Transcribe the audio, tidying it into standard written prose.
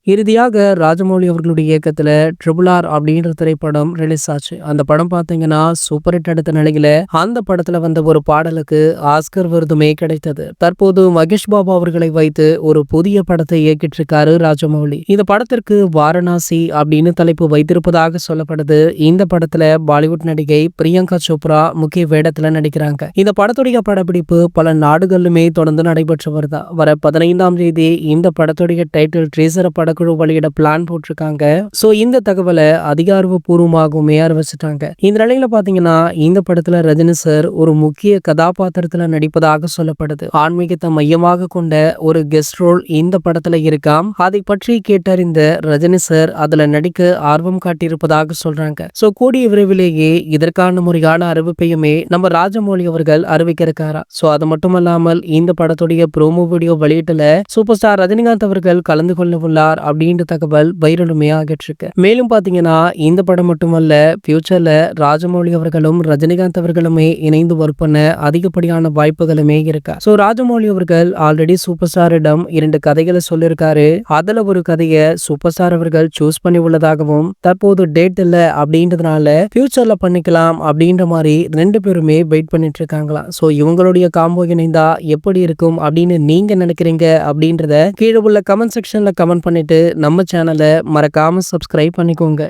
இறுதியாக ராஜமௌழி அவர்களுடைய இயக்கத்துல ட்ரிபிள் ஆர் அப்படின்ற திரைப்படம் ரிலீஸ் ஆச்சு. அந்த படம் பாத்தீங்கன்னா சூப்பர் ஹிட் எடுத்த நிலையில அந்த படத்துல வந்த ஒரு பாடலுக்கு ஆஸ்கர் விருதுமே கிடைத்தது. தற்போது மகேஷ் பாபு அவர்களை வைத்து ஒரு புதிய படத்தை இயக்கிட்டு இருக்காரு ராஜமௌழி. இந்த படத்திற்கு வாரணாசி அப்படின்னு தலைப்பு வைத்திருப்பதாக சொல்லப்படுது. இந்த படத்துல பாலிவுட் நடிகை பிரியங்கா சோப்ரா முக்கிய வேடத்துல நடிக்கிறாங்க. இந்த படத்துடைய படப்பிடிப்பு பல நாடுகளிலுமே தொடர்ந்து நடைபெற்று வருதா. வர 15ஆம் தேதி இந்த படத்துடைய டைட்டில் ட்ரீசரை படக்குழு வெளியிட பிளான் போட்டிருக்காங்க. சோ இந்த தகவலை அதிகாரப்பூர்வமாகவுமே அறிவிச்சிட்டாங்க. இந்த நிலையில பாத்தீங்கன்னா இந்த படத்துல ரஜினி சார் ஒரு முக்கிய கதாபாத்திரத்துல நடிப்பதாக சொல்லப்படுது. ஆன்மீகத்தை மையமாக கொண்ட ஒரு கெஸ்ட் ரோல் இந்த படத்துல இருக்காம். அதை பற்றி கேட்டறிந்த ரஜினி சார் அதுல நடிக்க ஆர்வம் காட்டியிருப்பதாக சொல்றாங்க. சோ கூடிய விரைவிலேயே இதற்கான முறையான அறிவிப்பையுமே நம்ம ராஜமௌழி அவர்கள் அறிவிக்க இருக்காரா. சோ அது மட்டுமல்லாமல் இந்த படத்துடைய ப்ரோமோ வீடியோ வெளியீட்டுல சூப்பர் ஸ்டார் ரஜினிகாந்த் அவர்கள் கலந்து கொள்ள உள்ளார் அப்படின்ற தகவல் வைரலுமே ஆகிட்டு இருக்கு. மேலும் பாத்தீங்கன்னா இந்த படம் மட்டுமல்ல, ஃபியூச்சர்ல ராஜமௌழி அவர்களும் ரஜினிகாந்த் அவர்களுமே இணைந்து ஒர்க் பண்ண அதிகப்படியான வாய்ப்புகளுமே இருக்கு. சோ ராஜமௌழி அவர்கள் ஆல்ரெடி சூப்பர் ஸ்டாரிடம் 2 கதைகளை சொல்லியிருக்காரு. அதுல ஒரு கதையை சூப்பர் ஸ்டார் அவர்கள் சூஸ் பண்ணி உள்ளதாகவும் தற்போது டேட் இல்ல அப்படின்றதுனால ஃபியூச்சர்ல பண்ணிக்கலாம் அப்படின்ற மாதிரி 2 பேருமே வெயிட் பண்ணிட்டு இருக்காங்களாம். சோ இவங்களுடைய காம்போ இணைந்தா எப்படி இருக்கும் அப்படின்னு நீங்க நினைக்கிறீங்க அப்படின்றத கீழே உள்ள கமெண்ட் செக்ஷன்ல கமெண்ட் பண்ணிட்டு நம்ம சேனலை மறக்காம சப்ஸ்கிரைப் பண்ணிக்கோங்க.